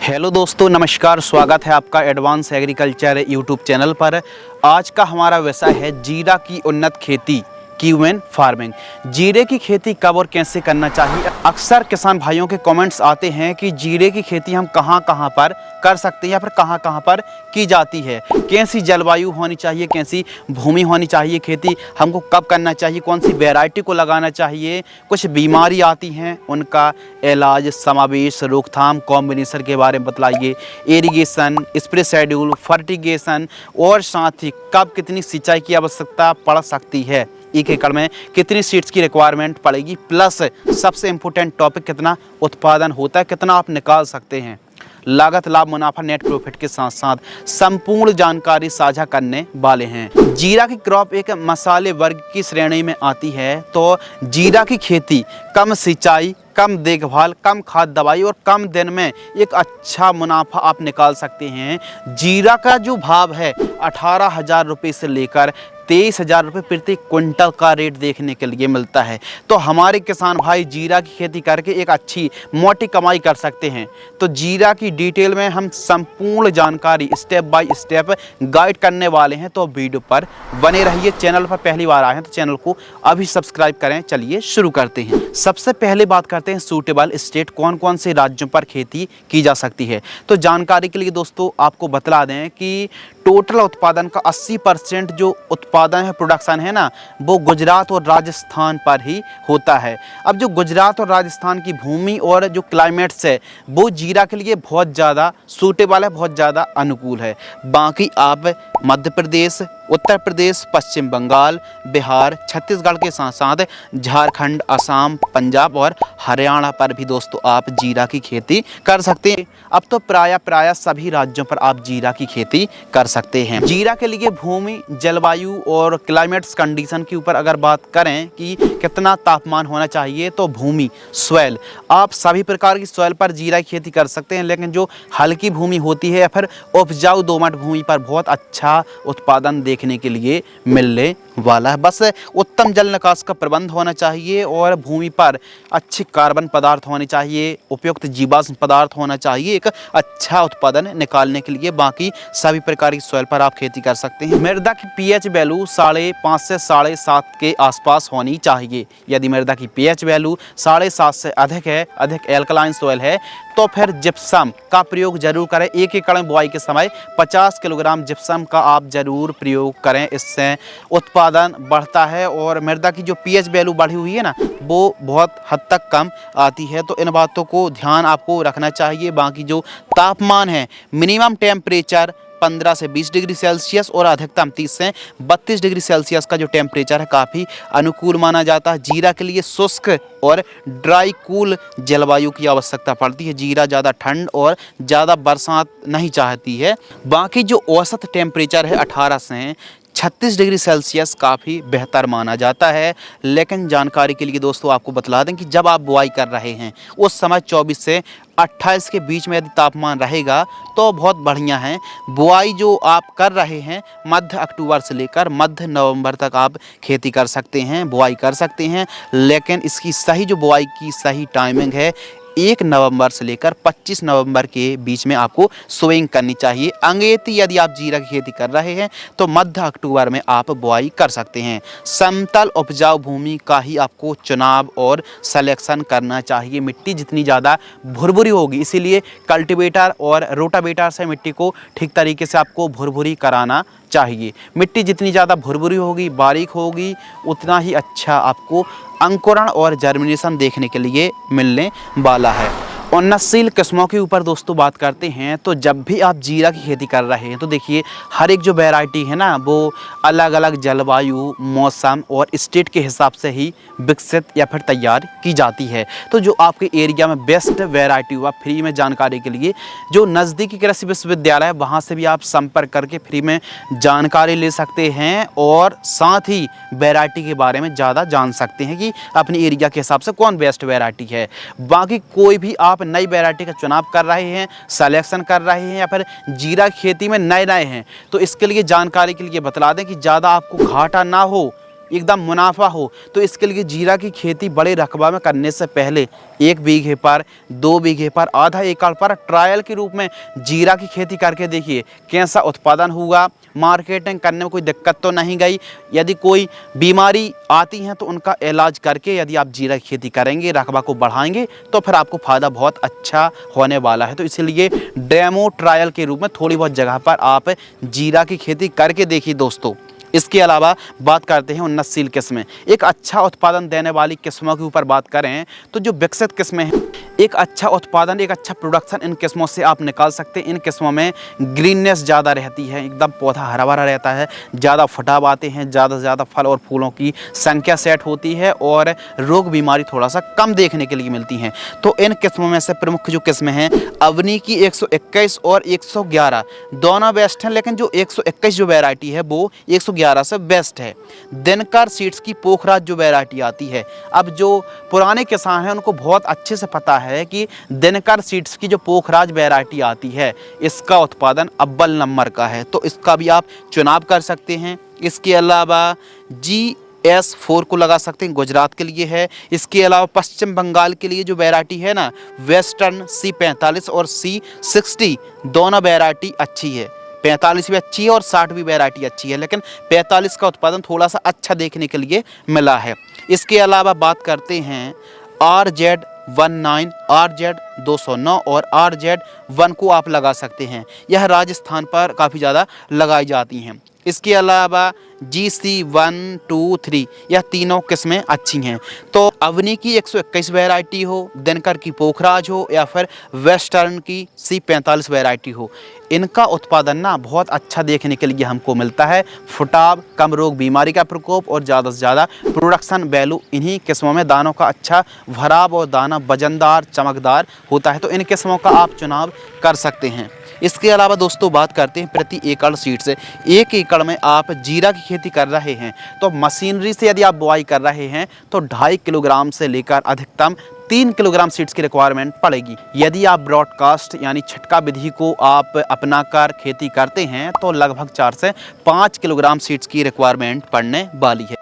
Hello दोस्तों, नमस्कार। स्वागत है आपका एडवांस एग्रीकल्चर यूट्यूब चैनल पर। आज का हमारा विषय है जीरा की उन्नत खेती, क्यूएन फार्मिंग। जीरे की खेती कब और कैसे करना चाहिए। अक्सर किसान भाइयों के कमेंट्स आते हैं कि जीरे की खेती हम कहां पर कर सकते हैं या फिर कहां पर की जाती है, कैसी जलवायु होनी चाहिए, कैसी भूमि होनी चाहिए, खेती हमको कब करना चाहिए, कौन सी वैरायटी को लगाना चाहिए, कुछ बीमारी आती हैं उनका इलाज, समावेश, रोकथाम, कॉम्बिनेशन के बारे में बतलाइए, इरिगेशन, स्प्रे शेड्यूल, फर्टिगेशन और साथ ही कब कितनी सिंचाई की आवश्यकता पड़ सकती है, 1 एकड़ में कितनी सीड्स की रिक्वायरमेंट पड़ेगी, प्लस सबसे इम्पोर्टेंट टॉपिक कितना उत्पादन होता है, कितना आप निकाल सकते हैं, लागत, लाभ, मुनाफा, नेट प्रॉफिट के साथ साथ संपूर्ण जानकारी साझा करने वाले हैं। जीरा की क्रॉप एक मसाले वर्ग की श्रेणी में आती है, तो जीरा की खेती कम सिंचाई, कम देखभाल, कम खाद दवाई और कम दिन में एक अच्छा मुनाफा आप निकाल सकते हैं। जीरा का जो भाव है 18,000 रुपये से लेकर 23,000 रुपये प्रति क्विंटल का रेट देखने के लिए मिलता है। तो हमारे किसान भाई जीरा की खेती करके एक अच्छी मोटी कमाई कर सकते हैं। तो जीरा की डिटेल में हम संपूर्ण जानकारी स्टेप बाय स्टेप गाइड करने वाले हैं, तो वीडियो पर बने रहिए। चैनल पर पहली बार आए हैं तो चैनल को अभी सब्सक्राइब करें। चलिए शुरू करते हैं। सबसे पहले बात करते हैं सूटेबल स्टेट, कौन कौन से राज्यों पर खेती की जा सकती है। तो जानकारी के लिए दोस्तों आपको बतला दें कि टोटल उत्पादन का 80% जो उत्पादन है, प्रोडक्शन है ना, वो गुजरात और राजस्थान पर ही होता है। अब जो गुजरात और राजस्थान की भूमि और जो क्लाइमेट्स है वो जीरा के लिए बहुत ज़्यादा सूटेबल है, बहुत ज़्यादा अनुकूल है। बाकी आप मध्य प्रदेश, उत्तर प्रदेश, पश्चिम बंगाल, बिहार, छत्तीसगढ़ के साथ साथ झारखंड, असम, पंजाब और हरियाणा पर भी दोस्तों आप जीरा की खेती कर सकते हैं। अब तो प्राय सभी राज्यों पर आप जीरा की खेती कर सकते हैं। जीरा के लिए भूमि, जलवायु और क्लाइमेट्स कंडीशन के ऊपर अगर बात करें कि कितना तापमान होना चाहिए, तो भूमि, सॉइल, आप सभी प्रकार की सॉइल पर जीरा की खेती कर सकते हैं। लेकिन जो हल्की भूमि होती है या फिर उपजाऊ दोमट भूमि पर बहुत अच्छा उत्पादन देखने के लिए मिलने वाला है। बस उत्तम जल निकास का प्रबंध होना चाहिए और भूमि पर अच्छी कार्बन पदार्थ होने चाहिए, उपयुक्त जीवाश्म पदार्थ होना चाहिए एक अच्छा उत्पादन निकालने के लिए। बाकी सभी प्रकार की सॉइल पर आप खेती कर सकते हैं। मृदा की पीएच वैल्यू 5.5 से 7.5 के आसपास होनी चाहिए। यदि मृदा की पीएच वैल्यू 7.5 से अधिक है, अधिक एल्कलाइन सॉइल है, तो फिर जिप्सम का प्रयोग जरूर करें। 1 एकड़ में बुआई के समय 50 किलोग्राम जिप्सम का आप जरूर प्रयोग करें, इससे उत्पादन बढ़ता है। और मृदा की जो पीएच वैल्यू बढ़ी हुई है ना, वो बहुत हद तक कम आती है, तो इन बातों को ध्यान आपको रखना चाहिए। बाकी जो तापमान है, मिनिमम टेम्परेचर 15 से 20 डिग्री सेल्सियस और अधिकतम 30 से 32 डिग्री सेल्सियस का जो टेम्परेचर है काफ़ी अनुकूल माना जाता है। जीरा के लिए शुष्क और ड्राई कूल जलवायु की आवश्यकता पड़ती है। जीरा ज़्यादा ठंड और ज़्यादा बरसात नहीं चाहती है। बाकी जो औसत टेम्परेचर है 18 से 36 डिग्री सेल्सियस काफ़ी बेहतर माना जाता है। लेकिन जानकारी के लिए दोस्तों आपको बतला दें कि जब आप बुआई कर रहे हैं उस समय 24 से 28 के बीच में यदि तापमान रहेगा तो बहुत बढ़िया है। बुआई जो आप कर रहे हैं मध्य अक्टूबर से लेकर मध्य नवंबर तक आप खेती कर सकते हैं, बुआई कर सकते हैं। लेकिन इसकी सही जो बुआई की सही टाइमिंग है 1 नवंबर से लेकर 25 नवंबर के बीच में आपको सोइंग करनी चाहिए। अंगेती यदि आप जीरा की खेती कर रहे हैं तो मध्य अक्टूबर में आप बुआई कर सकते हैं। समतल उपजाऊ भूमि का ही आपको चुनाव और सिलेक्शन करना चाहिए। मिट्टी जितनी ज़्यादा भुरभुरी होगी, इसीलिए कल्टीवेटर और रोटावेटर से मिट्टी को ठीक तरीके से आपको भुरभुरी कराना चाहिए। मिट्टी जितनी ज़्यादा भुरभुरी होगी, बारीक होगी, उतना ही अच्छा आपको अंकुरण और जर्मिनेशन देखने के लिए मिलने वाला है। उन्नतशील किस्मों के ऊपर दोस्तों बात करते हैं, तो जब भी आप जीरा की खेती कर रहे हैं तो देखिए हर एक जो वैरायटी है ना, वो अलग अलग जलवायु, मौसम और स्टेट के हिसाब से ही विकसित या फिर तैयार की जाती है। तो जो आपके एरिया में बेस्ट वैरायटी हुआ, फ्री में जानकारी के लिए जो नज़दीकी कृषि विश्वविद्यालय है वहाँ से भी आप संपर्क करके फ्री में जानकारी ले सकते हैं और साथ ही वैरायटी के बारे में ज़्यादा जान सकते हैं कि अपने एरिया के हिसाब से कौन बेस्ट वैरायटी है। बाकी कोई भी आप नई वैरायटी का चुनाव कर रहे हैं, सिलेक्शन कर रहे हैं या फिर जीरा खेती में नए हैं, तो इसके लिए जानकारी के लिए बतला दें कि ज़्यादा आपको घाटा ना हो एकदम मुनाफा हो, तो इसके लिए जीरा की खेती बड़े रकबा में करने से पहले 1 बीघे पर, 2 बीघे पर, आधा एकड़ पर ट्रायल के रूप में जीरा की खेती करके देखिए कैसा उत्पादन हुआ। मार्केटिंग करने में कोई दिक्कत तो नहीं गई। यदि कोई बीमारी आती है तो उनका इलाज करके यदि आप जीरा की खेती करेंगे, रकबा को बढ़ाएंगे, तो फिर आपको फ़ायदा बहुत अच्छा होने वाला है। तो इसलिए डेमो ट्रायल के रूप में थोड़ी बहुत जगह पर आप जीरा की खेती करके देखिए दोस्तों। इसके अलावा बात करते हैं उन्नतशील किस्में। एक अच्छा उत्पादन देने वाली किस्मों के ऊपर बात करें तो जो विकसित किस्में हैं, एक अच्छा उत्पादन, एक अच्छा प्रोडक्शन इन किस्मों से आप निकाल सकते हैं। इन किस्मों में ग्रीननेस ज़्यादा रहती है, एकदम पौधा हरा भरा रहता है, ज़्यादा फटाव आते हैं, ज़्यादा से ज़्यादा फल और फूलों की संख्या सेट होती है और रोग बीमारी थोड़ा सा कम देखने के लिए मिलती हैं। तो इन किस्मों में से प्रमुख जो किस्में हैं, अवनी की 121 और 111 दोनों बेस्ट हैं, लेकिन जो 121 जो वैरायटी है वो 111 से बेस्ट है। दिनकर सीड्स की पोखराज जो वैरायटी आती है, अब जो पुराने किसान हैं उनको बहुत अच्छे से पता है कि दिनकर सीड्स की जो पोखराज वैरायटी आती है इसका उत्पादन अव्वल नंबर का है, तो इसका भी आप चुनाव कर सकते हैं। इसके अलावा GS4 को लगा सकते हैं, गुजरात के लिए है। इसके अलावा पश्चिम बंगाल के लिए जो वैरायटी है ना, वेस्टर्न C45 और C60 दोनों वैरायटी अच्छी है। 45 भी अच्छी है और 60 भी वैरायटी अच्छी है, लेकिन 45 का उत्पादन थोड़ा सा अच्छा देखने के लिए मिला है। इसके अलावा बात करते हैं RZ19, RZ209 और RZ1 को आप लगा सकते हैं। यह राजस्थान पर काफ़ी ज़्यादा लगाई जाती हैं। इसके अलावा GC1, 2, 3 यह तीनों किस्में अच्छी हैं। तो अवनी की 121 वैरायटी हो, दिनकर की पोखराज हो या फिर वेस्टर्न की C45 वैरायटी हो, इनका उत्पादन ना बहुत अच्छा देखने के लिए हमको मिलता है। फुटाव, कम रोग बीमारी का प्रकोप और ज़्यादा से ज़्यादा प्रोडक्शन वैल्यू इन्हीं किस्मों में। दानों का अच्छा भराव और दाना वजनदार चमकदार होता है, तो इन किस्मों का आप चुनाव कर सकते हैं। इसके अलावा दोस्तों बात करते हैं प्रति एकड़ सीड से। 1 एकड़ में आप जीरा की खेती कर रहे हैं तो मशीनरी से यदि आप बुआई कर रहे हैं तो 2.5 किलोग्राम से लेकर अधिकतम 3 किलोग्राम सीड्स की रिक्वायरमेंट पड़ेगी। यदि आप ब्रॉडकास्ट यानी छिटका विधि को आप अपनाकर खेती करते हैं तो लगभग 4 से 5 किलोग्राम सीड्स की रिक्वायरमेंट पड़ने वाली है।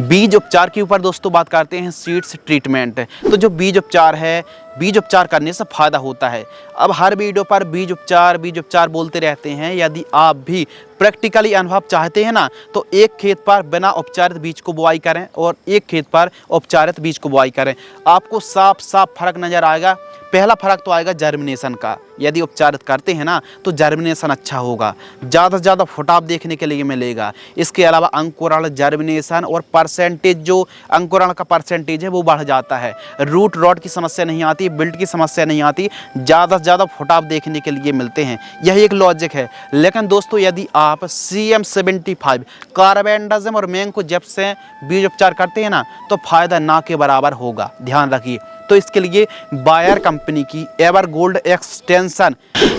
बीज उपचार के ऊपर दोस्तों बात करते हैं, सीड्स ट्रीटमेंट। तो जो बीज उपचार है, बीज उपचार करने से फ़ायदा होता है। अब हर वीडियो पर बीज उपचार बोलते रहते हैं। यदि आप भी प्रैक्टिकली अनुभव चाहते हैं ना, तो एक खेत पर बिना उपचारित बीज को बुआई करें और एक खेत पर उपचारित बीज को बुआई करें, आपको साफ साफ फर्क नज़र आएगा। पहला फर्क तो आएगा जर्मिनेशन का। यदि उपचारित करते हैं ना तो जर्मिनेशन अच्छा होगा, ज़्यादा से ज़्यादा फुटाव देखने के लिए मिलेगा। इसके अलावा अंकुरण, जर्मिनेशन और परसेंटेज, जो अंकुरण का परसेंटेज है वो बढ़ जाता है। रूट रॉट की समस्या नहीं आती, बिल्ट की समस्या नहीं आती, ज़्यादा से ज़्यादा फुटाव देखने के लिए मिलते हैं। यही एक लॉजिक है। लेकिन दोस्तों यदि आप CM75 कार्बेंडाजिम और मैंको जेब से बीज उपचार करते हैं ना तो फ़ायदा ना के बराबर होगा, ध्यान रखिए। तो इसके लिए बायर कंपनी की एवर गोल्ड एक्सटेंशन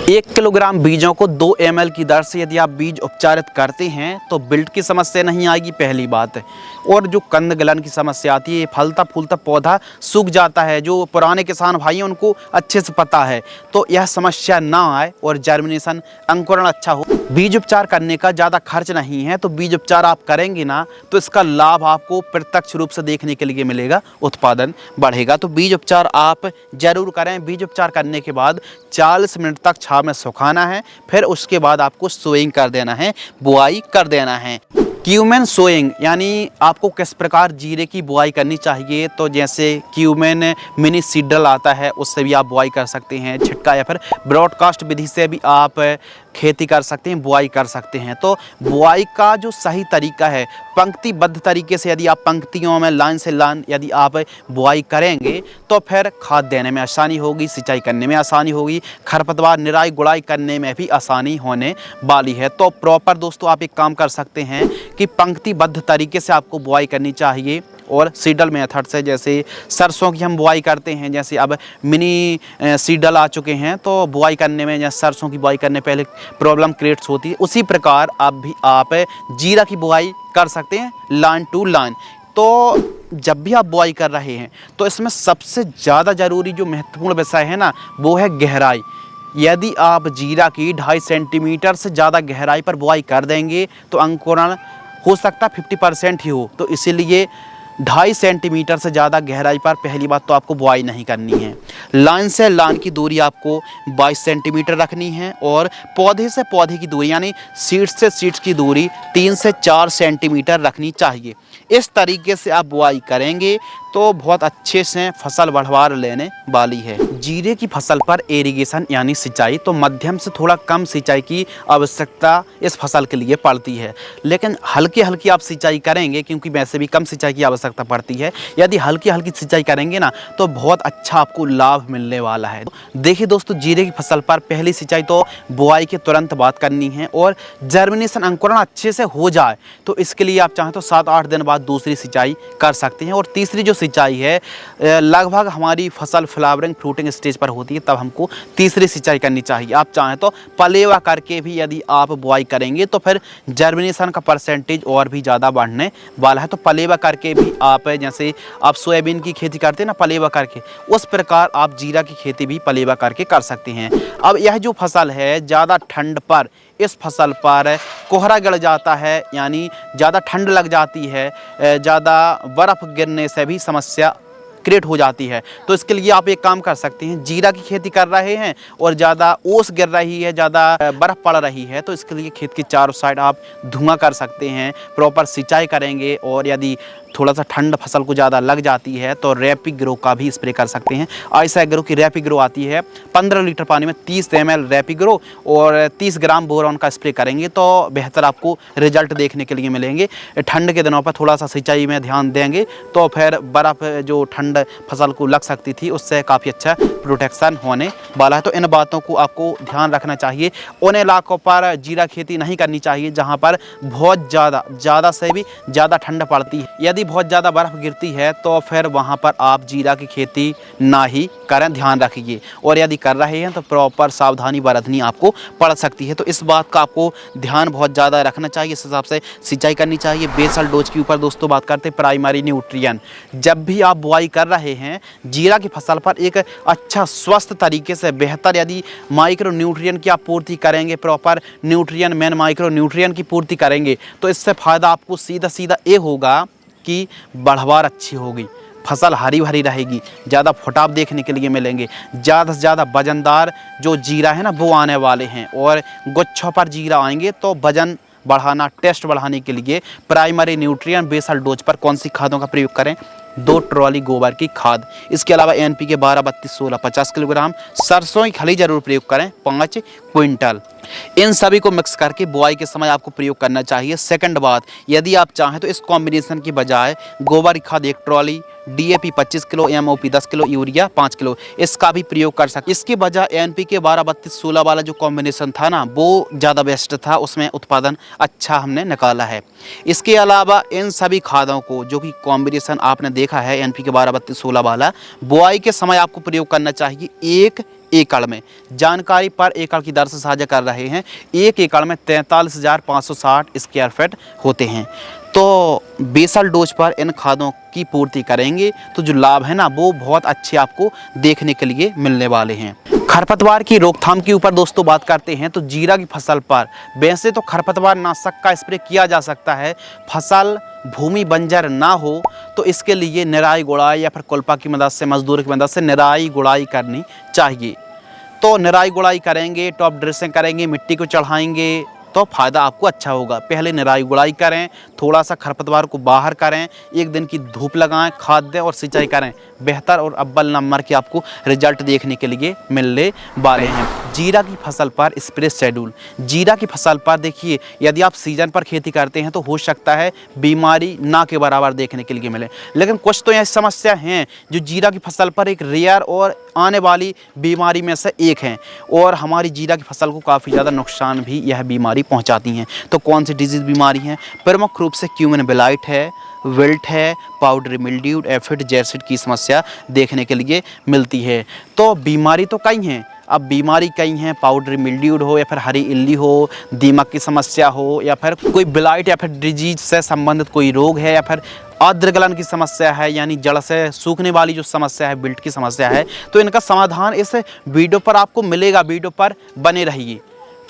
1 किलोग्राम बीजों को 2 ml की दर से यदि आप बीज उपचारित करते हैं तो बिल्ट की समस्या नहीं आएगी, पहली बात है। और जो कंद गलन की समस्या आती है, फलता फूलता पौधा सूख जाता है, जो पुराने किसान भाई हैं उनको अच्छे से पता है, तो यह समस्या ना आए और जर्मिनेशन, अंकुरण अच्छा हो। बीज उपचार करने का ज़्यादा खर्च नहीं है, तो बीज उपचार आप करेंगे ना तो इसका लाभ आपको प्रत्यक्ष रूप से देखने के लिए मिलेगा, उत्पादन बढ़ेगा। तो बीज उपचार आप ज़रूर करें। बीज उपचार करने के बाद 40 मिनट तक छांव में सुखाना है, फिर उसके बाद आपको सोइंग कर देना है, बुआई कर देना है। क्यूमेन सोइंग यानी आपको किस प्रकार जीरे की बुआई करनी चाहिए, तो जैसे क्यूमेन मिनी सीडल आता है उससे भी आप बुआई कर सकते हैं, छिटका या फिर ब्रॉडकास्ट विधि से भी आप खेती कर सकते हैं, बुआई कर सकते हैं। तो बुआई का जो सही तरीका है, पंक्तिबद्ध तरीके से यदि आप पंक्तियों में लाइन से लाइन यदि आप बुआई करेंगे तो फिर खाद देने में आसानी होगी, सिंचाई करने में आसानी होगी, खरपतवार निराई गुड़ाई करने में भी आसानी होने वाली है। तो प्रॉपर दोस्तों आप एक काम कर सकते हैं कि पंक्तिबद्ध तरीके से आपको बुआई करनी चाहिए और सीडल मेथड से, जैसे सरसों की हम बुआई करते हैं, जैसे अब मिनी सीडल आ चुके हैं तो बुआई करने में, जैसे सरसों की बुआई करने पहले प्रॉब्लम क्रिएट्स होती है, उसी प्रकार आप जीरा की बुआई कर सकते हैं लाइन टू लाइन। तो जब भी आप बुआई कर रहे हैं तो इसमें सबसे ज़्यादा ज़रूरी जो महत्वपूर्ण विषय है ना वो है गहराई। यदि आप जीरा की 2.5 सेंटीमीटर से ज़्यादा गहराई पर बुआई कर देंगे तो अंकुरण हो सकता है 50% ही हो। तो इसीलिए 2.5 सेंटीमीटर से ज़्यादा गहराई पर पहली बात तो आपको बुआई नहीं करनी है। लाइन से लाइन की दूरी आपको 22 सेंटीमीटर रखनी है और पौधे से पौधे की दूरी यानी सीड्स से सीड्स की दूरी 3 से 4 सेंटीमीटर रखनी चाहिए। इस तरीके से आप बुआई करेंगे तो बहुत अच्छे से फसल बढ़वार लेने वाली है। जीरे की फसल पर इरिगेशन यानी सिंचाई तो मध्यम से थोड़ा कम सिंचाई की आवश्यकता इस फसल के लिए पड़ती है, लेकिन हल्की हल्की आप सिंचाई करेंगे क्योंकि वैसे भी कम सिंचाई की आवश्यकता पड़ती है। यदि हल्की हल्की सिंचाई करेंगे ना तो बहुत अच्छा आपको लाभ मिलने वाला है। देखिए दोस्तों, जीरे की फसल पर पहली सिंचाई तो बुआई के तुरंत बाद करनी है और जर्मिनेशन अंकुरण अच्छे से हो जाए तो इसके लिए आप चाहें तो 7-8 दिन बाद दूसरी सिंचाई कर सकते हैं। और तीसरी जो सिंचाई है लगभग हमारी फसल फ्लावरिंग फ्रूटिंग स्टेज पर होती है, तब हमको तीसरी सिंचाई करनी चाहिए। आप चाहें तो पलेवा करके भी यदि आप बुआई करेंगे तो फिर जर्मिनेशन का परसेंटेज और भी ज़्यादा बढ़ने वाला है। तो पलेवा करके भी आप, जैसे आप सोयाबीन की खेती करते हैं ना पलेवा करके, उस प्रकार आप जीरा की खेती भी पलेवा करके कर सकते हैं। अब यह जो फसल है ज़्यादा ठंड पर, इस फसल पर कोहरा गिर जाता है यानी ज़्यादा ठंड लग जाती है, ज़्यादा बर्फ़ गिरने से भी समस्या क्रिएट हो जाती है। तो इसके लिए आप एक काम कर सकते हैं, जीरा की खेती कर रहे हैं और ज़्यादा ओस गिर रही है, ज़्यादा बर्फ़ पड़ रही है, तो इसके लिए खेत की चारों साइड आप धुआं कर सकते हैं, प्रॉपर सिंचाई करेंगे। और यदि थोड़ा सा ठंड फसल को ज़्यादा लग जाती है तो रैपिग्रो का भी स्प्रे कर सकते हैं। आइसाग्रो की रैपिग्रो आती है, 15 लीटर पानी में 30 ml रैपिग्रो और 30 ग्राम बोरॉन का स्प्रे करेंगे तो बेहतर आपको रिजल्ट देखने के लिए मिलेंगे। ठंड के दिनों पर थोड़ा सा सिंचाई में ध्यान देंगे तो फिर बर्फ़ जो ठंड फसल को लग सकती थी उससे काफ़ी अच्छा प्रोटेक्शन होने वाला है। तो इन बातों को आपको ध्यान रखना चाहिए। उन इलाकों पर जीरा खेती नहीं करनी चाहिए जहाँ पर बहुत ज़्यादा से भी ज़्यादा ठंड पड़ती है। यदि बहुत ज़्यादा बर्फ़ गिरती है तो फिर वहाँ पर आप जीरा की खेती ना ही करें, ध्यान रखिए। और यदि कर रहे हैं तो प्रॉपर सावधानी बरतनी आपको पड़ सकती है। तो इस बात का आपको ध्यान बहुत ज़्यादा रखना चाहिए, इस हिसाब से सिंचाई करनी चाहिए। बेसल डोज के ऊपर दोस्तों बात करते हैं प्राइमरी न्यूट्रिएंट। जब भी आप बुआई कर रहे हैं जीरा की फसल पर एक अच्छा स्वस्थ तरीके से बेहतर यदि माइक्रो न्यूट्रिएंट की आप पूर्ति करेंगे, proper nutrient main micro nutrient की पूर्ति करेंगे तो इससे फ़ायदा आपको सीधा ये होगा कि बढ़वार अच्छी होगी, फसल हरी भरी रहेगी, ज़्यादा फुटाव देखने के लिए मिलेंगे, ज़्यादा से ज़्यादा वजनदार जो जीरा है ना वो आने वाले हैं। और गुच्छों पर जीरा आएंगे तो वजन बढ़ाना, टेस्ट बढ़ाने के लिए प्राइमरी न्यूट्रिएंट बेसल डोज पर कौन सी खादों का प्रयोग करें? 2 ट्रॉली गोबर की खाद, इसके अलावा NPK 12-32-16 50 किलोग्राम, सरसों की खली जरूर प्रयोग करें 5 क्विंटल। इन सभी को मिक्स करके बुआई के समय आपको प्रयोग करना चाहिए। सेकंड बात, यदि आप चाहें तो इस कॉम्बिनेशन की बजाय गोबर की खाद 1 trolley, DAP 25 kilo, MOP 10 kilo, urea 5 kilo, इसका भी प्रयोग कर सकते। इसके बजाय NPK 12-32-16 वाला जो कॉम्बिनेशन था ना वो ज़्यादा बेस्ट था, उसमें उत्पादन अच्छा हमने निकाला है। इसके अलावा इन सभी खादों को जो कि कॉम्बिनेशन आपने देखा है NPK 12-32-16 वाला, बुआई के समय आपको प्रयोग करना चाहिए 1 एकड़ में। जानकारी पर एकड़ की दर से साझा कर रहे हैं। 1 एकड़ में 43,560 स्क्वायर फीट होते हैं। तो बेसल डोज पर इन खादों की पूर्ति करेंगे तो जो लाभ है ना वो बहुत अच्छे आपको देखने के लिए मिलने वाले हैं। खरपतवार की रोकथाम के ऊपर दोस्तों बात करते हैं तो जीरा की फसल पर वैसे तो खरपतवार नाशक का स्प्रे किया जा सकता है। फसल भूमि बंजर ना हो तो इसके लिए निराई गुड़ाई या फिर कुल्पा की मदद से, मजदूर की मदद से निराई गुड़ाई करनी चाहिए। तो निराई गुड़ाई करेंगे, टॉप ड्रेसिंग करेंगे, मिट्टी को चढ़ाएंगे तो फ़ायदा आपको अच्छा होगा। पहले निराई गुड़ाई करें, थोड़ा सा खरपतवार को बाहर करें, 1 दिन की धूप लगाएं, खाद दें और सिंचाई करें, बेहतर और अव्वल नंबर के आपको रिजल्ट देखने के लिए मिलने वाले हैं। जीरा की फसल पर स्प्रे शेड्यूल, जीरा की फसल पर देखिए यदि आप सीजन पर खेती करते हैं तो हो सकता है बीमारी ना के बराबर देखने के लिए मिले, लेकिन कुछ तो ऐसी समस्या हैं जो जीरा की फसल पर एक रेयर और आने वाली बीमारी में से एक है और हमारी जीरा की फसल को काफ़ी ज़्यादा नुकसान भी यह बीमारी पहुंचाती हैं। तो कौन सी डिजीज़ बीमारी हैं? प्रमुख रूप से क्यूमन ब्लाइट है, विल्ट है, पाउडरी मिल्ड्यू, एफिड, जैरसिड की समस्या देखने के लिए मिलती है। तो बीमारी तो कई हैं, अब बीमारी कई हैं, पाउडरी मिल्ड्यूड हो या फिर हरी इल्ली हो, दीमक की समस्या हो या फिर कोई ब्लाइट या फिर डिजीज से संबंधित कोई रोग है या फिर आर्द्रगलन की समस्या है यानी जड़ से सूखने वाली जो समस्या है, विल्ट की समस्या है, तो इनका समाधान इस वीडियो पर आपको मिलेगा। वीडियो पर बने रहिए।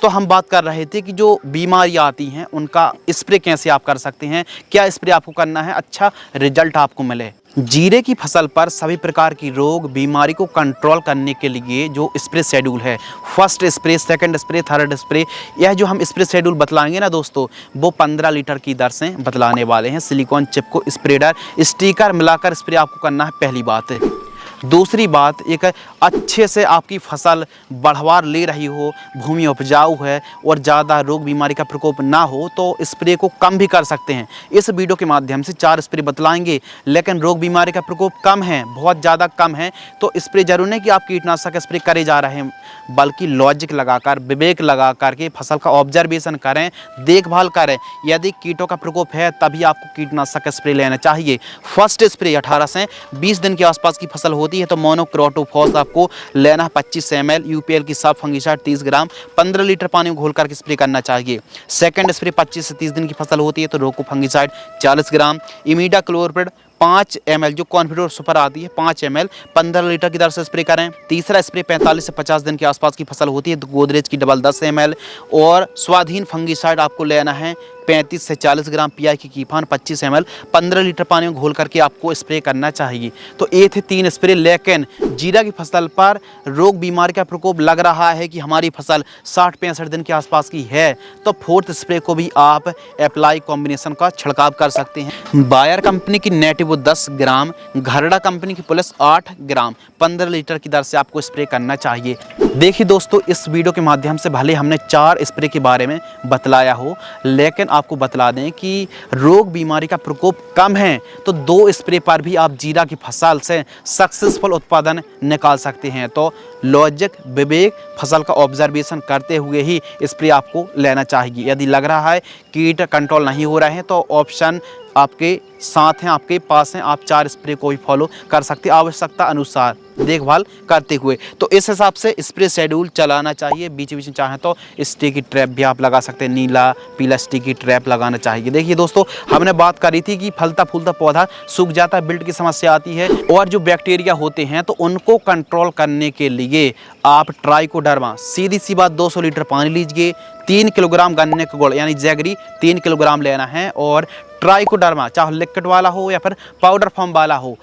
तो हम बात कर रहे थे कि जो बीमारियां आती हैं उनका स्प्रे कैसे आप कर सकते हैं, क्या स्प्रे आपको करना है, अच्छा रिजल्ट आपको मिले। जीरे की फसल पर सभी प्रकार की रोग बीमारी को कंट्रोल करने के लिए जो स्प्रे शेड्यूल है, first spray, second spray, third spray, यह जो हम स्प्रे शेड्यूल बतलाएंगे ना दोस्तों, वो 15 लीटर की दर से बतलाने वाले हैं। सिलिकॉन चिप को स्प्रेडर स्टिकर मिलाकर स्प्रे आपको करना है, पहली बात है। दूसरी बात, एक अच्छे से आपकी फसल बढ़वार ले रही हो, भूमि उपजाऊ है और ज़्यादा रोग बीमारी का प्रकोप ना हो तो स्प्रे को कम भी कर सकते हैं। इस वीडियो के माध्यम से 4 स्प्रे बतलाएंगे, लेकिन रोग बीमारी का प्रकोप कम है, बहुत ज़्यादा कम है, तो स्प्रे जरूर नहीं कि आप कीटनाशक स्प्रे करे जा रहे हैं, बल्कि लॉजिक लगाकर, विवेक लगा करके फसल का ऑब्जर्वेशन करें, देखभाल करें। यदि कीटों का प्रकोप है तभी आपको कीटनाशक स्प्रे लेना चाहिए। फर्स्ट स्प्रे 18 से 20 दिन के आसपास की फसल होती है तो मोनोक्रोटोफॉस आपको लेना है 25 ml, यूपीएल की सब फंगिसाइड 30 ग्राम 15 लीटर पानी में घोल करके स्प्रे करना चाहिए। सेकंड स्प्रे 25 से 30 दिन की फसल होती है तो रोको फंगिसाइड 40 ग्राम, इमीडाक्लोप्रिड 5 ml जो कॉन्फिडोर सुपर आती है 5 ml 15 लीटर की दर से स्प्रे करें। तीसरा स्प्रे 45 से 50 दिन के आसपास की फसल होती है तो गोदरेज की डबल 10 ml, और स्वाधीन फंगिसाइड आपको लेना है 35 से 40 ग्राम, पीआई की कीफान 25 ml 15 लीटर पानी में घोल करके आपको स्प्रे करना चाहिए। तो ये थे 3 स्प्रे, लेकिन जीरा की फसल पर रोग बीमारी का प्रकोप लग रहा है कि हमारी फसल 60-65 दिन के आसपास की है तो फोर्थ स्प्रे को भी आप अप्लाई कॉम्बिनेशन का छिड़काव कर सकते हैं। बायर कंपनी की नेटिव 10 ग्राम, घरड़ा कंपनी की प्लस 8 ग्राम 15 लीटर की दर से आपको स्प्रे करना चाहिए। देखिए दोस्तों, इस वीडियो के माध्यम से भले हमने 4 स्प्रे के बारे में बतलाया हो, लेकिन आपको बतला दें कि रोग बीमारी का प्रकोप कम है तो 2 स्प्रे पर भी आप जीरा की फसल से सक्सेसफुल उत्पादन निकाल सकते हैं। तो लॉजिक, विवेक, फसल का ऑब्जर्वेशन करते हुए ही स्प्रे आपको लेना चाहिए। यदि लग रहा है कीट कंट्रोल नहीं हो रहे हैं तो ऑप्शन आपके साथ हैं, आपके पास हैं, आप 4 स्प्रे को भी फॉलो कर सकते हैं आवश्यकता अनुसार देखभाल करते हुए। तो इस हिसाब से स्प्रे शेड्यूल चलाना चाहिए। बीच बीच में चाहें तो स्टिकी ट्रैप भी आप लगा सकते हैं, नीला पीला स्टिकी ट्रैप लगाना चाहिए। देखिए दोस्तों, हमने बात करी थी कि फलता फूलता पौधा सूख जाता है, बिल्ट की समस्या आती है और जो बैक्टीरिया होते हैं तो उनको कंट्रोल करने के लिए आप ट्राइकोडर्मा, सीधी सी बात, 200 लीटर पानी लीजिए, 3 किलोग्राम गन्ने का गुड़ यानी जैगरी 3 किलोग्राम लेना है, और ट्राइकोडर्मा चाहे लिक्विड वाला हो या फिर पाउडर फॉर्म वाला हो,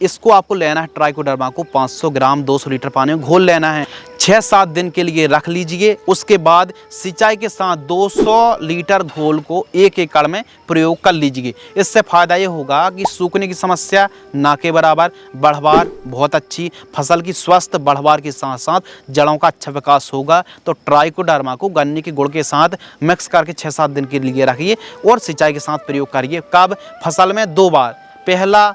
इसको आपको लेना है। ट्राइकोडर्मा को 500 ग्राम 200 लीटर पानी में घोल लेना है, 6-7 दिन के लिए रख लीजिए। उसके बाद सिंचाई के साथ 200 लीटर घोल को 1 एकड़ में प्रयोग कर लीजिए। इससे फ़ायदा ये होगा कि सूखने की समस्या ना के बराबर, बढ़वार बहुत अच्छी, फसल की स्वस्थ बढ़वार के साथ साथ जड़ों का अच्छा विकास होगा। तो ट्राइकोडर्मा को गन्ने के गुड़ के साथ मिक्स करके 6-7 दिन के लिए रखिए और सिंचाई के साथ प्रयोग करिए। कब? फसल में 2 बार, पहला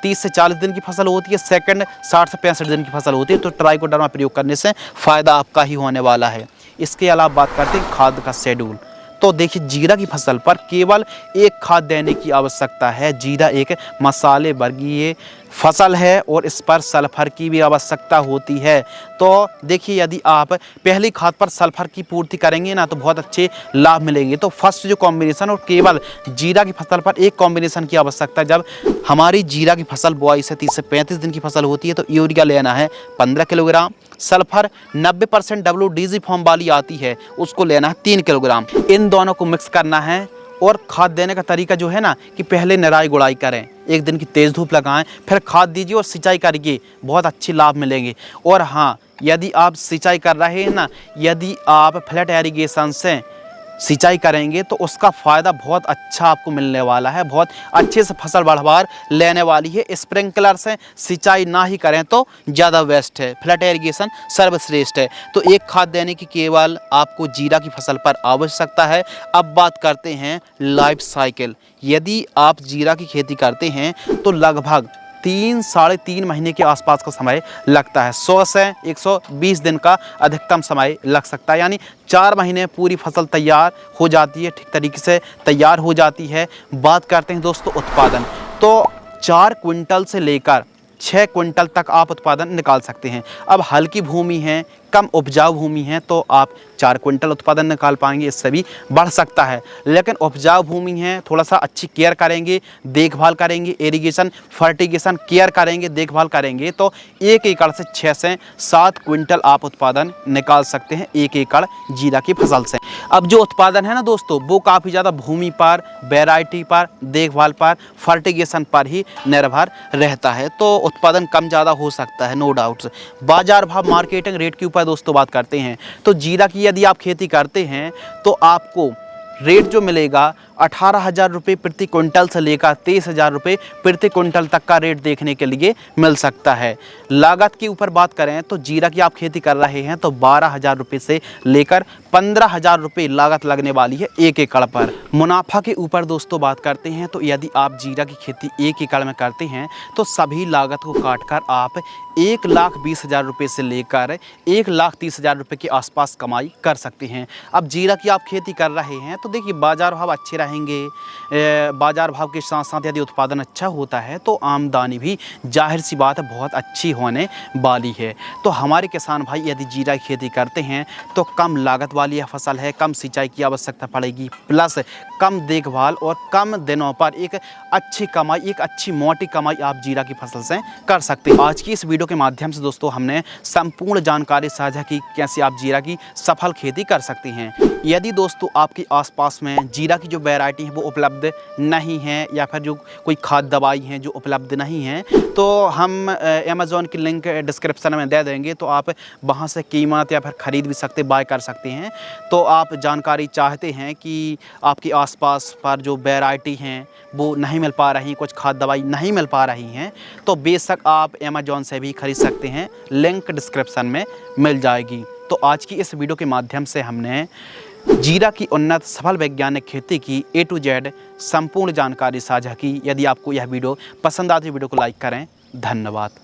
30 से 40 दिन की फसल होती है, सेकंड 60 से 65 दिन की फसल होती है। तो ट्राइकोडर्मा प्रयोग करने से फ़ायदा आपका ही होने वाला है। इसके अलावा बात करते हैं खाद का शेड्यूल। तो देखिए, जीरा की फसल पर केवल एक खाद देने की आवश्यकता है। जीरा एक मसाले वर्गीय फसल है और इस पर सल्फर की भी आवश्यकता होती है। तो देखिए, यदि आप पहली खाद पर सल्फर की पूर्ति करेंगे ना तो बहुत अच्छे लाभ मिलेंगे। तो फर्स्ट जो कॉम्बिनेशन, और केवल जीरा की फसल पर एक कॉम्बिनेशन की आवश्यकता है। जब हमारी जीरा की फसल बुआई से 30 से 35 दिन की फसल होती है तो यूरिया लेना है 15 किलोग्राम, सल्फर 90% WDG फॉर्म वाली आती है उसको लेना है 3 किलोग्राम। इन दोनों को मिक्स करना है। और खाद देने का तरीका जो है ना कि पहले निराई गुड़ाई करें, 1 दिन की तेज़ धूप लगाएं, फिर खाद दीजिए और सिंचाई करिए, बहुत अच्छी लाभ मिलेंगे। और हाँ, यदि आप सिंचाई कर रहे हैं ना, यदि आप फ्लैट एरीगेशन से सिंचाई करेंगे तो उसका फ़ायदा बहुत अच्छा आपको मिलने वाला है, बहुत अच्छे से फसल बढ़वार लेने वाली है। स्प्रिंकलर से सिंचाई ना ही करें तो ज़्यादा बेस्ट है, फ्लैट एरीगेशन सर्वश्रेष्ठ है। तो एक खाद देने की केवल आपको जीरा की फसल पर आवश्यकता है। अब बात करते हैं लाइफ साइकिल। यदि आप जीरा की खेती करते हैं तो लगभग 3-3.5 महीने के आसपास का समय लगता है। 100 से 120 दिन का अधिकतम समय लग सकता है, यानी 4 महीने पूरी फसल तैयार हो जाती है, ठीक तरीके से तैयार हो जाती है। बात करते हैं दोस्तों उत्पादन, तो 4 क्विंटल से लेकर 6 क्विंटल तक आप उत्पादन निकाल सकते हैं। अब हल्की भूमि है, कम उपजाऊ भूमि है तो आप 4 क्विंटल उत्पादन निकाल पाएंगे, इससे भी बढ़ सकता है। लेकिन उपजाऊ भूमि है, थोड़ा सा अच्छी केयर करेंगे, देखभाल करेंगे, इरिगेशन फर्टिगेशन केयर करेंगे, देखभाल करेंगे तो 1 एकड़ से 6 से 7 क्विंटल आप उत्पादन निकाल सकते हैं 1 एकड़ जीरा की फसल से। अब जो उत्पादन है ना दोस्तों, वो काफ़ी ज़्यादा भूमि पर, वैरायटी पर, देखभाल पर, फर्टिगेशन पर ही निर्भर रहता है, तो उत्पादन कम ज़्यादा हो सकता है, नो डाउट्स। बाजार भाव मार्केटिंग रेट के ऊपर दोस्तों बात करते हैं तो जीरा की यदि आप खेती करते हैं तो आपको रेट जो मिलेगा 18,000 रुपये प्रति क्विंटल से लेकर 23,000 रुपये प्रति क्विंटल तक का रेट देखने के लिए मिल सकता है। लागत के ऊपर बात करें तो जीरा की आप खेती कर रहे हैं तो 12,000 रुपये से लेकर 15,000 रुपये लागत लगने वाली है 1 एकड़ पर। मुनाफा के ऊपर दोस्तों बात करते हैं तो यदि आप जीरा की खेती 1 एकड़ में करते हैं तो सभी लागत को काटकर आप 1,20,000 रुपये से लेकर 1,30,000 रुपये के आसपास कमाई कर सकते हैं। अब जीरा की आप खेती कर रहे हैं तो देखिए बाजार भाव अच्छे रहेंगे, बाजार भाव के साथ साथ यदि उत्पादन अच्छा होता है तो आमदनी भी जाहिर सी बात है बहुत अच्छी होने वाली है। तो हमारे किसान भाई यदि जीरा की खेती करते हैं तो कम लागत वाली यह फसल है, कम सिंचाई की आवश्यकता पड़ेगी, प्लस कम देखभाल और कम दिनों पर एक अच्छी कमाई, एक अच्छी मोटी कमाई आप जीरा की फसल से कर सकते हैं। आज की इस वीडियो के माध्यम से दोस्तों हमने संपूर्ण जानकारी साझा की कैसे आप जीरा की सफल खेती कर सकते हैं। यदि दोस्तों आपके आसपास में जीरा की जो वैरायटी है वो उपलब्ध नहीं है या फिर जो कोई खाद दवाई हैं जो उपलब्ध नहीं हैं तो हम अमेज़ॉन की लिंक डिस्क्रिप्शन में दे देंगे, तो आप वहां से कीमत या फिर ख़रीद भी सकते, बाय कर सकते हैं। तो आप जानकारी चाहते हैं कि आपके आसपास पर जो वैरायटी हैं वो नहीं मिल पा रही, कुछ खाद दवाई नहीं मिल पा रही हैं तो बेशक आप अमेज़ॉन से भी खरीद सकते हैं, लिंक डिस्क्रिप्शन में मिल जाएगी। तो आज की इस वीडियो के माध्यम से हमने जीरा की उन्नत सफल वैज्ञानिक खेती की A to Z संपूर्ण जानकारी साझा की। यदि आपको यह वीडियो पसंद आती है वीडियो को लाइक करें। धन्यवाद।